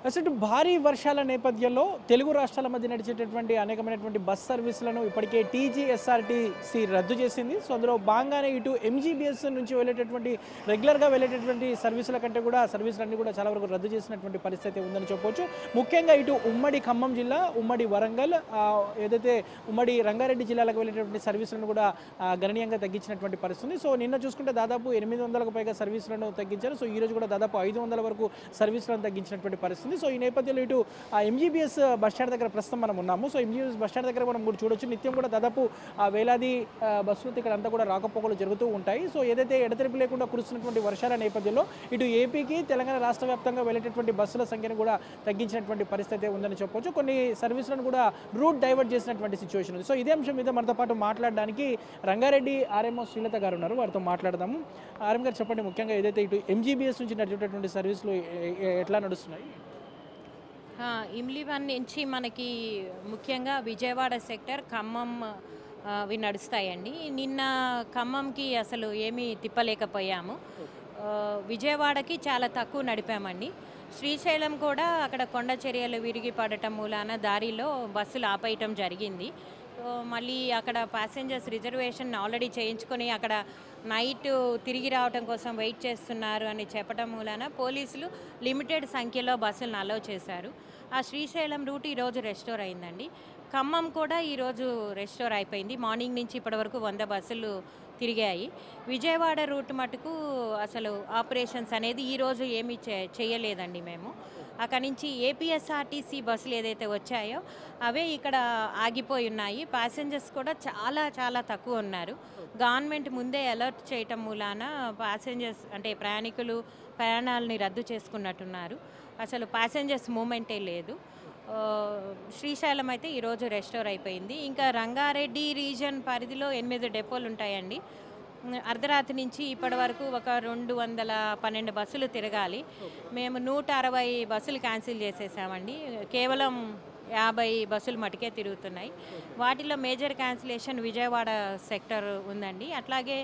అసలు భారీ వర్షాల నేపథ్యంలో తెలుగు రాష్ట్రాల మధ్య నడిచేటటువంటి అనేకమైనటువంటి బస్ సర్వీసులను ఇప్పటికే టీజీఎస్ఆర్టీసీ రద్దు చేసింది. సో అందులో భాగంగానే ఇటు ఎంజీబీఎస్ నుంచి వెళ్ళేటటువంటి రెగ్యులర్గా వెళ్ళేటటువంటి సర్వీసుల కంటే కూడా సర్వీసులన్నీ కూడా చాలా వరకు రద్దు చేసినటువంటి పరిస్థితి ఉందని చెప్పవచ్చు. ముఖ్యంగా ఇటు ఉమ్మడి ఖమ్మం జిల్లా, ఉమ్మడి వరంగల్, ఏదైతే ఉమ్మడి రంగారెడ్డి జిల్లాలకు వెళ్ళేటటువంటి సర్వీసులను కూడా గణనీయంగా తగ్గించినటువంటి పరిస్థితి. సో నిన్న చూసుకుంటే దాదాపు 800కు పైగా సర్వీసులను తగ్గించారు. సో ఈరోజు కూడా దాదాపు 500 వరకు సర్వీసులను తగ్గించినటువంటి పరిస్థితి. సో ఈ నేపథ్యంలో ఇటు ఎంజీబీఎస్ బస్టాండ్ దగ్గర ప్రస్తుతం మనం ఉన్నాము. సో ఎంజీబీఎస్ బస్టాండ్ దగ్గర మనం కూడా చూడొచ్చు. నిత్యం కూడా దాదాపు వేలాది బస్సులు ఇక్కడ అంతా కూడా రాకపోకలు జరుగుతూ ఉంటాయి. సో ఏదైతే ఎడతెరిపి లేకుండా కురుస్తున్నటువంటి వర్షాల నేపథ్యంలో ఇటు ఏపీకి తెలంగాణ రాష్ట్ర వ్యాప్తంగా వెళ్ళేటటువంటి బస్సుల సంఖ్యను కూడా తగ్గించినటువంటి పరిస్థితి ఉందని చెప్పొచ్చు. కొన్ని సర్వీసులను కూడా రూట్ డైవర్ట్ చేసినటువంటి సిచ్యువేషన్ ఉంది. సో ఇదే అంశం మీద మనతో పాటు మాట్లాడడానికి రంగారెడ్డి ఆర్ఎంఓ శ్రీలత గారు ఉన్నారు. వారితో మాట్లాడదాము. ఆర్ఎం గారు చెప్పండి, ముఖ్యంగా ఏదైతే ఇటు ఎంజీబీఎస్ నుంచి నడిచేటటువంటి సర్వీసులు ఎట్లా నడుస్తున్నాయి? ఇమ్లీవన్ నుంచి మనకి ముఖ్యంగా విజయవాడ సెక్టర్, ఖమ్మం అవి నడుస్తాయండి. నిన్న ఖమ్మంకి అసలు ఏమీ తిప్పలేకపోయాము. విజయవాడకి చాలా తక్కువ నడిపామండి. శ్రీశైలం కూడా అక్కడ కొండ చర్యలు విరిగి పడటం మూలాన దారిలో బస్సులు ఆపేయటం జరిగింది. మళ్ళీ అక్కడ ప్యాసింజర్స్ రిజర్వేషన్ ఆల్రెడీ చేయించుకొని అక్కడ నైట్ తిరిగి రావడం కోసం వెయిట్ చేస్తున్నారు అని చెప్పడం మూలాన పోలీసులు లిమిటెడ్ సంఖ్యలో బస్సులను అలౌ చేశారు. ఆ శ్రీశైలం రూట్ ఈరోజు రెస్టోర్ అయిందండి. ఖమ్మం కూడా ఈరోజు రెస్టోర్ అయిపోయింది. మార్నింగ్ నుంచి ఇప్పటి వరకు 100 బస్సులు తిరిగాయి. విజయవాడ రూట్ మటుకు అసలు ఆపరేషన్స్ అనేది ఈరోజు ఏమీ చేయలేదండి మేము. అక్కడి నుంచి ఏపీఎస్ఆర్టీసీ బస్సులు ఏదైతే వచ్చాయో అవే ఇక్కడ ఆగిపోయి ఉన్నాయి. ప్యాసింజర్స్ కూడా చాలా చాలా తక్కువ ఉన్నారు. గవర్నమెంట్ ముందే అలర్ట్ చేయటం మూలాన ప్యాసింజర్స్ అంటే ప్రయాణికులు ప్రయాణాలని రద్దు చేసుకున్నట్టున్నారు. అసలు ప్యాసింజర్స్ మూమెంటే లేదు. శ్రీశైలం అయితే ఈరోజు రెస్టోర్ అయిపోయింది. ఇంకా రంగారెడ్డి రీజన్ పరిధిలో 8 డిపోలు ఉంటాయండి. అర్ధరాత్రి నుంచి ఇప్పటి వరకు ఒక 212 బస్సులు తిరగాలి. మేము 160 బస్సులు క్యాన్సిల్ చేసేసామండి. కేవలం 50 బస్సులు మటుకే తిరుగుతున్నాయి. వాటిలో మేజర్ క్యాన్సిలేషన్ విజయవాడ సెక్టర్ ఉందండి. అట్లాగే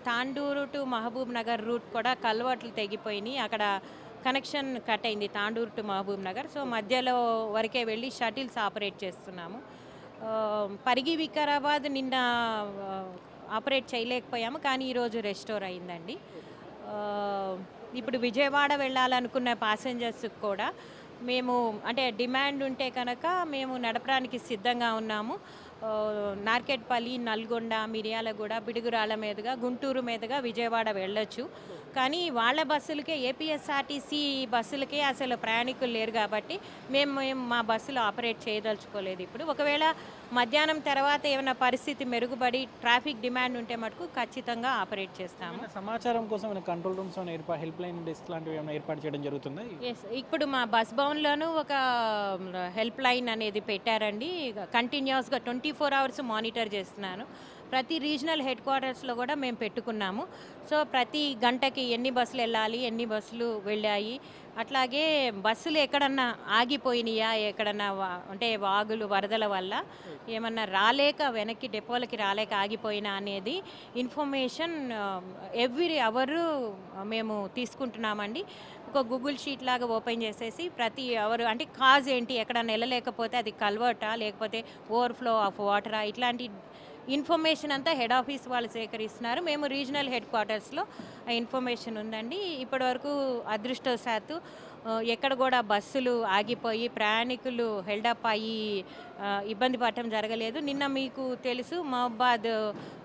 తాండూరు టు మహబూబ్ నగర్ రూట్ కూడా కల్వర్ట్లు తెగిపోయినాయి. అక్కడ కనెక్షన్ కట్ అయింది తాండూరు టు మహబూబ్ నగర్. సో మధ్యలో వరకే వెళ్ళి షటిల్స్ ఆపరేట్ చేస్తున్నాము. పరిగి వికారాబాద్ నిన్న ఆపరేట్ చేయలేకపోయాము, కానీ ఈరోజు రెస్టోర్ అయిందండి. ఇప్పుడు విజయవాడ వెళ్ళాలనుకున్న ప్యాసింజర్స్కి కూడా మేము అంటే డిమాండ్ ఉంటే కనుక మేము నడపడానికి సిద్ధంగా ఉన్నాము. నార్కెట్పల్లి, నల్గొండ, మిర్యాలగూడ, పిడుగురాళ్ళ మీదుగా గుంటూరు మీదుగా విజయవాడ వెళ్ళొచ్చు. కానీ వాళ్ళ బస్సులకే ఏపీఎస్ఆర్టీసీ బస్సులకే అసలు ప్రయాణికులు లేరు కాబట్టి మేము మా బస్సులు ఆపరేట్ చేయదలుచుకోలేదు. ఇప్పుడు ఒకవేళ మధ్యాహ్నం తర్వాత ఏమైనా పరిస్థితి మెరుగుపడి ట్రాఫిక్ డిమాండ్ ఉంటే మటుకు ఖచ్చితంగా ఆపరేట్ చేస్తాము. సమాచారం కోసం control rooms help line desk లాంటివి ఏమైనా ఏర్పాటు చేయడం జరుగుతుంది? ఎస్, ఇప్పుడు మా బస్ భవన్లోనూ ఒక హెల్ప్ లైన్ అనేది పెట్టారండి. కంటిన్యూస్గా 24 అవర్స్ మానిటర్ చేస్తున్నాను. ప్రతి రీజనల్ హెడ్ క్వార్టర్స్లో కూడా మేము పెట్టుకున్నాము. సో ప్రతి గంటకి ఎన్ని బస్సులు వెళ్ళాలి, ఎన్ని బస్సులు వెళ్ళాయి, అట్లాగే బస్సులు ఎక్కడన్నా ఆగిపోయినాయా, ఎక్కడన్నా అంటే వాగులు వరదల వల్ల ఏమన్నా రాలేక వెనక్కి డిపోలకి రాలేక ఆగిపోయినా అనేది ఇన్ఫర్మేషన్ ఎవ్రీ అవరు మేము తీసుకుంటున్నామండి. ఒక గూగుల్ షీట్ లాగా ఓపెన్ చేసేసి ప్రతి అవరు అంటే కాజ్ ఏంటి, ఎక్కడన్నా వెళ్ళలేకపోతే అది కల్వర్టా లేకపోతే ఓవర్ఫ్లో ఆఫ్ వాటరా, ఇట్లాంటి ఇన్ఫర్మేషన్ అంతా హెడ్ ఆఫీస్ వాళ్ళు సేకరిస్తున్నారు. మేము రీజనల్ హెడ్ క్వార్టర్స్లో ఇన్ఫర్మేషన్ ఉందండి. ఇప్పటివరకు అదృష్టవశాత్తు ఎక్కడ కూడా బస్సులు ఆగిపోయి ప్రయాణికులు హెల్డప్ అయ్యి ఇబ్బంది పడటం జరగలేదు. నిన్న మీకు తెలుసు మహబాద్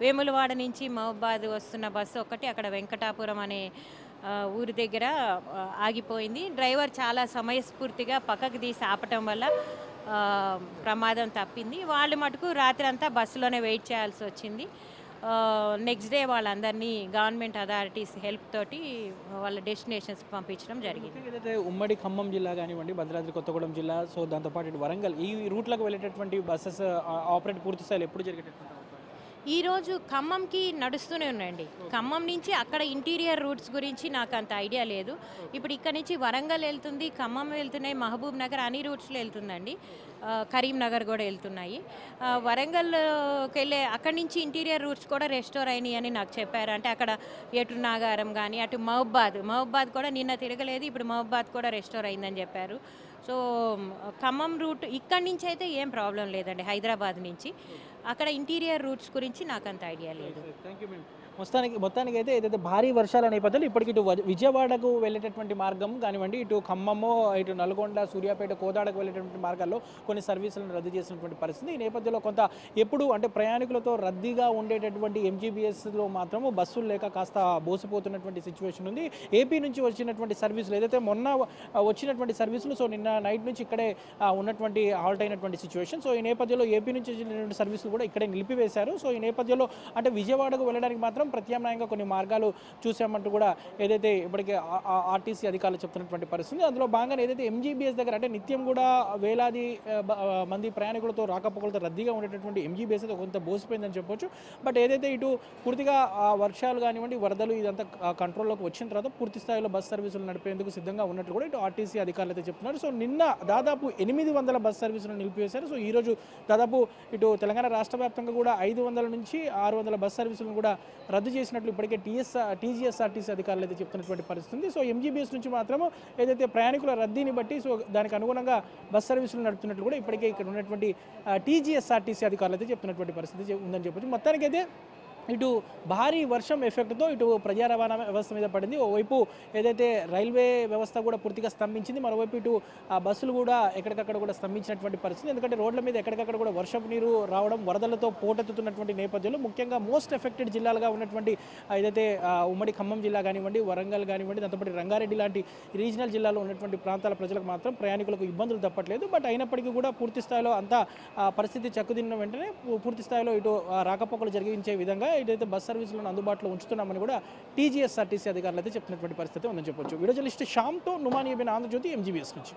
వేములవాడ నుంచి మహబాద్ వస్తున్న బస్సు ఒకటి అక్కడ వెంకటాపురం అనే ఊరి దగ్గర ఆగిపోయింది. డ్రైవర్ చాలా సమయస్ఫూర్తిగా పక్కకు తీసి ఆపటం వల్ల ప్రమాదం తప్పింది. వాళ్ళు మటుకు రాత్రి అంతా బస్సులోనే వెయిట్ చేయాల్సి వచ్చింది. నెక్స్ట్ డే వాళ్ళందరినీ గవర్నమెంట్ అథారిటీస్ హెల్ప్ తోటి వాళ్ళ డెస్టినేషన్స్కి పంపించడం జరిగింది. ఏదైతే ఉమ్మడి ఖమ్మం జిల్లా కానివ్వండి, భద్రాద్రి కొత్తగూడెం జిల్లా, సో దాంతోపాటు వరంగల్ ఈ రూట్లకు వెళ్ళేటటువంటి బస్సెస్ ఆపరేట్ పూర్తి స్థాయిలో ఎప్పుడు జరిగేటటువంటి? ఈరోజు ఖమ్మంకి నడుస్తూనే ఉన్నాయండి. ఖమ్మం నుంచి అక్కడ ఇంటీరియర్ రూట్స్ గురించి నాకు అంత ఐడియా లేదు. ఇప్పుడు ఇక్కడ నుంచి వరంగల్ వెళ్తుంది, ఖమ్మం వెళ్తున్నాయి, మహబూబ్ నగర్ అన్ని రూట్స్లో వెళ్తుందండి. కరీంనగర్ కూడా వెళ్తున్నాయి. వరంగల్కి వెళ్ళే అక్కడి నుంచి ఇంటీరియర్ రూట్స్ కూడా రెస్టోర్ అయినాయి అని నాకు చెప్పారు. అంటే అక్కడ ఎటు నాగారం కానీ అటు మహబూబాద్ కూడా నిన్న తిరగలేదు, ఇప్పుడు మహబూబాద్ కూడా రెస్టోర్ అయిందని చెప్పారు. సో ఖమ్మం రూట్ ఇక్కడి నుంచి అయితే ఏం ప్రాబ్లం లేదండి. హైదరాబాద్ నుంచి అక్కడ ఇంటీరియర్ రూట్స్ గురించి నాకు అంత ఐడియా లేదు. మొత్తానికి అయితే ఏదైతే భారీ వర్షాల నేపథ్యంలో ఇప్పటికి ఇటు విజయవాడకు వెళ్ళేటటువంటి మార్గం కానివ్వండి, ఇటు ఖమ్మము, ఇటు నల్గొండ, సూర్యాపేట, కోదాడకు వెళ్ళేటటువంటి మార్గాల్లో కొన్ని సర్వీసులను రద్దు చేసినటువంటి పరిస్థితి. ఈ నేపథ్యంలో కొంత ఎప్పుడు అంటే ప్రయాణికులతో రద్దీగా ఉండేటటువంటి ఎంజీబీఎస్లో మాత్రము బస్సులు లేక కాస్త బోసిపోతున్నటువంటి సిచ్యువేషన్ ఉంది. ఏపీ నుంచి వచ్చినటువంటి సర్వీసులు ఏదైతే మొన్న వచ్చినటువంటి సర్వీసులు సో నిన్న నైట్ నుంచి ఇక్కడే ఉన్నటువంటి హాల్ట్ అయినటువంటి సిచ్యువేషన్. సో ఈ నేపథ్యంలో ఏపీ నుంచి వచ్చినటువంటి సర్వీసులు కూడా ఇక్కడే నిలిపివేశారు. సో ఈ నేపథ్యంలో అంటే విజయవాడకు వెళ్ళడానికి మాత్రం ప్రత్యామ్నాయంగా కొన్ని మార్గాలు చూసామంటూ కూడా ఏదైతే ఇప్పటికే ఆర్టీసీ అధికారులు చెప్తున్నటువంటి పరిస్థితి. అందులో భాగంగా ఏదైతే ఎంజీబీఎస్ దగ్గర అంటే నిత్యం కూడా వేలాది మంది ప్రయాణికులతో రాకపోకలతో రద్దీగా ఉండేటటువంటి ఎంజీబీఎస్ అయితే కొంత బోసిపోయిందని చెప్పొచ్చు. బట్ ఏదైతే ఇటు పూర్తిగా వర్షాలు కానివ్వండి, వరదలు ఇదంతా కంట్రోల్లోకి వచ్చిన తర్వాత పూర్తి స్థాయిలో బస్ సర్వీసులు నడిపేందుకు సిద్ధంగా ఉన్నట్టు కూడా ఇటు ఆర్టీసీ అధికారులు అయితే చెప్తున్నారు. సో నిన్న దాదాపు 800 బస్ సర్వీసులను నిలిపివేశారు. సో ఈరోజు దాదాపు ఇటు తెలంగాణ రాష్ట్ర వ్యాప్తంగా కూడా 500 నుంచి 600 బస్ సర్వీసులను కూడా రద్దు చేసినట్లు ఇప్పటికే టీజీఎస్ఆర్టీసీ అధికారులు అయితే చెప్తున్నటువంటి పరిస్థితి. సో ఎంజీబీఎస్ నుంచి మాత్రము ఏదైతే ప్రయాణికుల రద్దీని బట్టి సో దానికి అనుగుణంగా బస్ సర్వీసులు నడుపుతున్నట్లు కూడా ఇప్పటికే ఇక్కడ ఉన్నటువంటి టీజీఎస్ఆర్టీసీ అధికారులు అయితే చెప్తున్నటువంటి పరిస్థితి ఉందని చెప్పొచ్చు. మొత్తానికైతే ఇటు భారీ వర్షం ఎఫెక్ట్తో ఇటు ప్రజా రవాణా వ్యవస్థ మీద పడింది. ఓవైపు ఏదైతే రైల్వే వ్యవస్థ కూడా పూర్తిగా స్తంభించింది, మరోవైపు ఇటు బస్సులు కూడా ఎక్కడికక్కడ కూడా స్తంభించినటువంటి పరిస్థితి. ఎందుకంటే రోడ్ల మీద ఎక్కడికక్కడ కూడా వర్షపు నీరు రావడం, వరదలతో పోటెత్తుతున్నటువంటి నేపథ్యంలో ముఖ్యంగా మోస్ట్ ఎఫెక్టెడ్ జిల్లాలుగా ఉన్నటువంటి ఏదైతే ఉమ్మడి ఖమ్మం జిల్లా కానివ్వండి, వరంగల్ కానివ్వండి, దాంతోపాటు రంగారెడ్డి లాంటి రీజనల్ జిల్లాలో ఉన్నటువంటి ప్రాంతాల ప్రజలకు మాత్రం ప్రయాణికులకు ఇబ్బందులు తప్పట్లేదు. బట్ అయినప్పటికీ కూడా పూర్తి స్థాయిలో అంతా పరిస్థితి చక్కుదిన్న వెంటనే పూర్తి స్థాయిలో ఇటు రాకపోకలు జరిగించే విధంగా ఏదైతే బస్ సర్వీసులను అందుబాటులో ఉంచుతున్నామని కూడా టీజీఎస్ఆర్టీసీ అధికారులు అయితే చెప్తున్నటువంటి పరిస్థితి ఉందని చెప్పొచ్చు. వీడియో జర్నలిస్ట్ శ్యామ్తో నుమానియా బిన్ ఆంధ్రజ్యోతి ఎంజీబీఎస్ నుంచి.